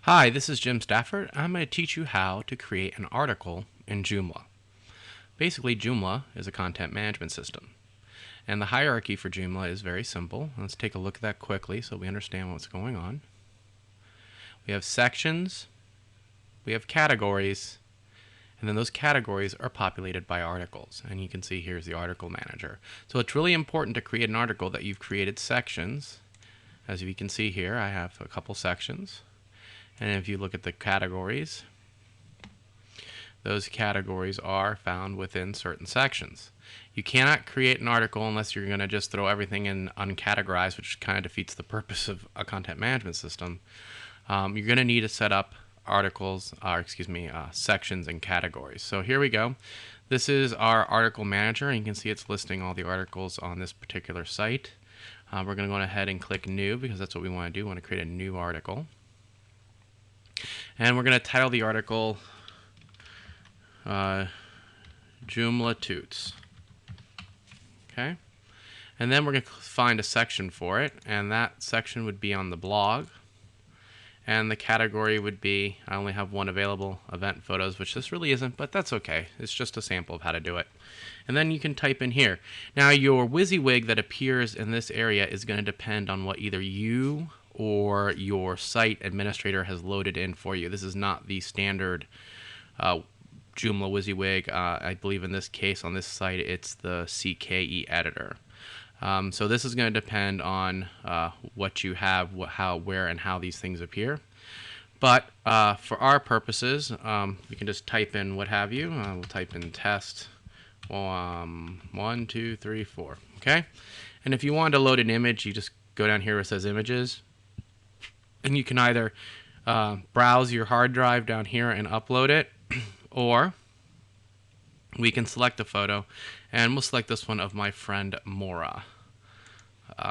Hi, this is Jim Stafford. I'm going to teach you how to create an article in Joomla. Basically, Joomla is a content management system. And the hierarchy for Joomla is very simple. Let's take a look at that quickly so we understand what's going on. We have sections, we have categories, and then those categories are populated by articles. And you can see here's the article manager. So it's really important to create an article that you've created sections. As you can see here, I have a couple sections. And if you look at the categories, those categories are found within certain sections. You cannot create an article unless you're going to just throw everything in uncategorized, which kind of defeats the purpose of a content management system. You're going to need to set up sections and categories. So here we go. This is our article manager, and you can see it's listing all the articles on this particular site. We're going to go ahead and click New because that's what we want to do. We want to create a new article. And we're going to title the article Joomla Toots. Okay. And then we're going to find a section for it, and that section would be on the blog. And the category would be, I only have one available, event photos, which this really isn't, but that's okay. It's just a sample of how to do it. And then you can type in here. Now your WYSIWYG that appears in this area is going to depend on what either you or your site administrator has loaded in for you. This is not the standard Joomla WYSIWYG. I believe in this case on this site it's the CKE editor. So this is going to depend on what you have, where, and how these things appear. But for our purposes, we can just type in what have you. We'll type in test 1, 2, 3, 4. Okay? And if you want to load an image, you just go down here where it says images. And you can either browse your hard drive down here and upload it, or we can select a photo, and we'll select this one of my friend Mora.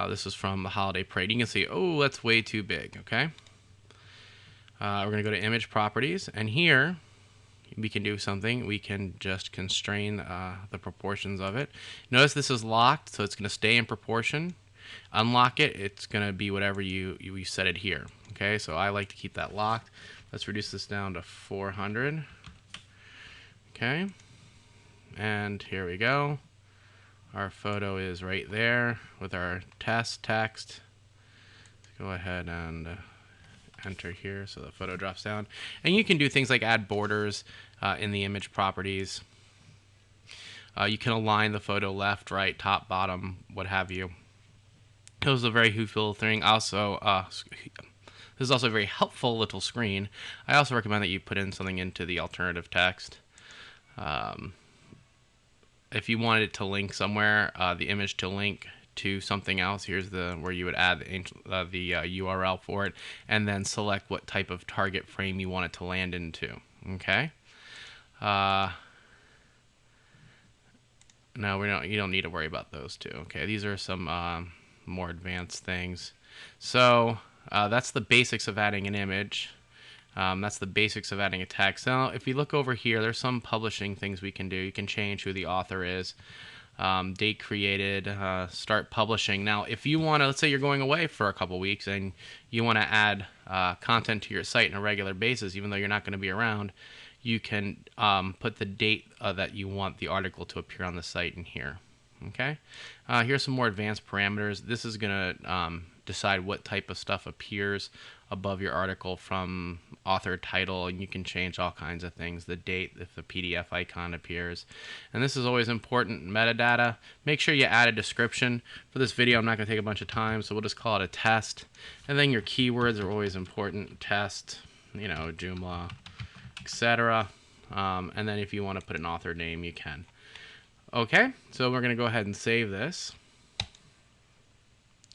This is from the Holiday Parade. You can see, oh, that's way too big, okay? We're going to go to Image Properties, and here we can do something. We can just constrain the proportions of it. Notice this is locked, so it's going to stay in proportion. Unlock it, it's going to be whatever you set it here. Okay, so I like to keep that locked. Let's reduce this down to 400. Okay, and here we go. Our photo is right there with our test text. Let's go ahead and enter here so the photo drops down. And you can do things like add borders in the image properties. You can align the photo left, right, top, bottom, what have you. It was a very useful thing. Also, this is also a very helpful little screen. I also recommend that you put in something into the alternative text. If you wanted it to link somewhere, the image to link to something else, here's where you would add the URL for it, and then select what type of target frame you want it to land into. Okay. No, you don't need to worry about those two. Okay, these are some more advanced things. So that's the basics of adding an image. That's the basics of adding a text. Now, if you look over here, there's some publishing things we can do. You can change who the author is, date created, start publishing. Now, if you want to, let's say you're going away for a couple weeks and you want to add content to your site on a regular basis, even though you're not going to be around, you can put the date that you want the article to appear on the site in here. Okay, here's some more advanced parameters. This is going to decide what type of stuff appears above your article from author title, and you can change all kinds of things. The date, if the PDF icon appears. And this is always important, metadata. Make sure you add a description. For this video, I'm not going to take a bunch of time, so we'll just call it a test. And then your keywords are always important. Test, Joomla, etc. And then if you want to put an author name, you can. Okay, so we're going to go ahead and save this.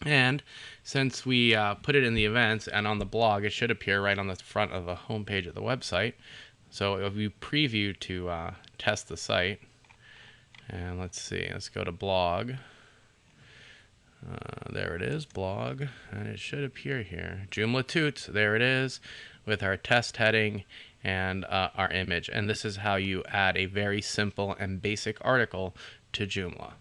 And since we put it in the events and on the blog, it should appear right on the front of the home page of the website. So if you preview to test the site, and let's see, let's go to blog. There it is, blog, and it should appear here. Joomla Toots, there it is, with our test heading and our image. And this is how you add a very simple and basic article to Joomla.